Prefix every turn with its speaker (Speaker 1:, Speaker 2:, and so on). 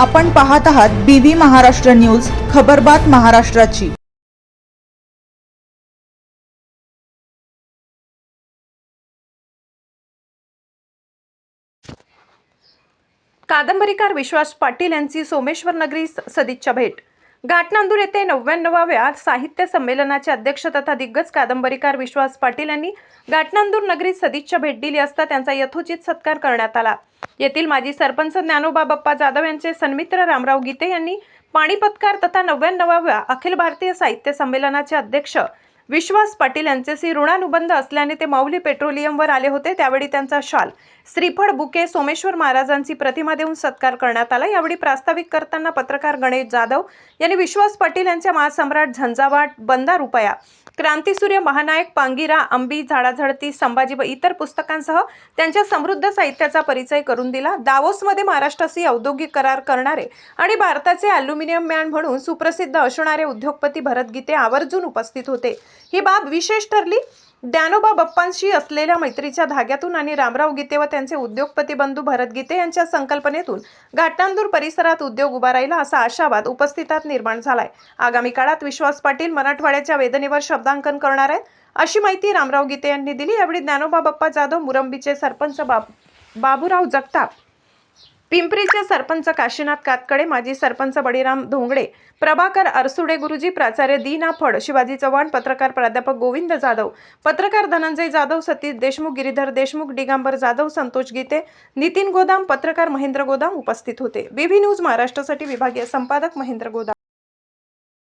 Speaker 1: आपण पाहत आहात BV महाराष्ट्र न्यूज, खबरबात महाराष्ट्राची।
Speaker 2: कादंबरीकार विश्वास पाटील यांची सोमेश्वर नगरी सदिच्छा भेट। घाटनांदूर येथे 99व्या साहित्य संमेलनाचे अध्यक्ष तथा दिग्गज कादंबरीकार विश्वास पाटील यांनी घाटनांदूर नगरीत सदिच्छा भेट दिली असता त्यांचा यथोचित सत्कार करण्यात आला। येथील माजी सरपंच ज्ञानोबा बाप्पा जाधव यांचे सन्मित्र रामराव गीते यांनी पाणीपतकार तथा 99व्या अखिल भारतीय साहित्य संमेलनाचे अध्यक्ष विश्वास पाटील यांच्याशी ऋणानुबंध असल्याने ते माऊली पेट्रोलियमवर आले होते। त्यावेळी त्यांचा शाल, श्रीफळ, बुके, सोमेश्वर महाराजांची प्रतिमा देऊन सत्कार करण्यात आला। यावेळी प्रास्ताविक करताना पत्रकार गणेश जाधव यांनी विश्वास पाटील यांच्या महासम्राट, झंझावात, बंदा रुपया, क्रांतिसूर्य, महानायक, पांगिरा, अंबी, झाडाझडती, संभाजी व इतर पुस्तकांसह त्यांच्या समृद्ध साहित्याचा परिचय करून दिला। दावोसमध्ये महाराष्ट्राशी औद्योगिक करार करणारे आणि भारताचे ॲल्युमिनियम मॅन म्हणून सुप्रसिद्ध असणारे उद्योगपती भरत गीते आवर्जून उपस्थित होते। ही बाब विशेष ठरली। ज्ञानोबा बाप्पांशी असलेल्या मैत्रीच्या धाग्यातून आणि रामराव गीते व त्यांचे उद्योगपती बंधू भरत गीते यांच्या संकल्पनेतून घाटनांदूर परिसरात उद्योग उभा राहिला असा आशावाद उपस्थितांत निर्माण झालाय। आगामी काळात विश्वास पाटील मराठवाड्याच्या वेदनेवर शब्दांकन करणार आहेत अशी माहिती रामराव गीते यांनी दिली। यावेळी ज्ञानोबा बाप्पा जाधव, मुरंबीचे सरपंच बाबूराव जगताप, पिंपरीचे सरपंच काशीनाथ कातकडे, माजी सरपंच बळीराम धोंगडे, प्रभाकर अरसुडे गुरुजी, प्राचार्य दीना फड, शिवाजी चव्हाण, पत्रकार प्राध्यापक गोविंद जाधव, पत्रकार धनंजय जाधव, सतीश देशमुख, गिरीधर देशमुख, दिगंबर जाधव, संतोष गीते, नितीन गोदाम, पत्रकार महेंद्र गोदाम उपस्थित होते। BV न्यूज महाराष्ट्रासाठी विभागीय संपादक महेंद्र गोदाम।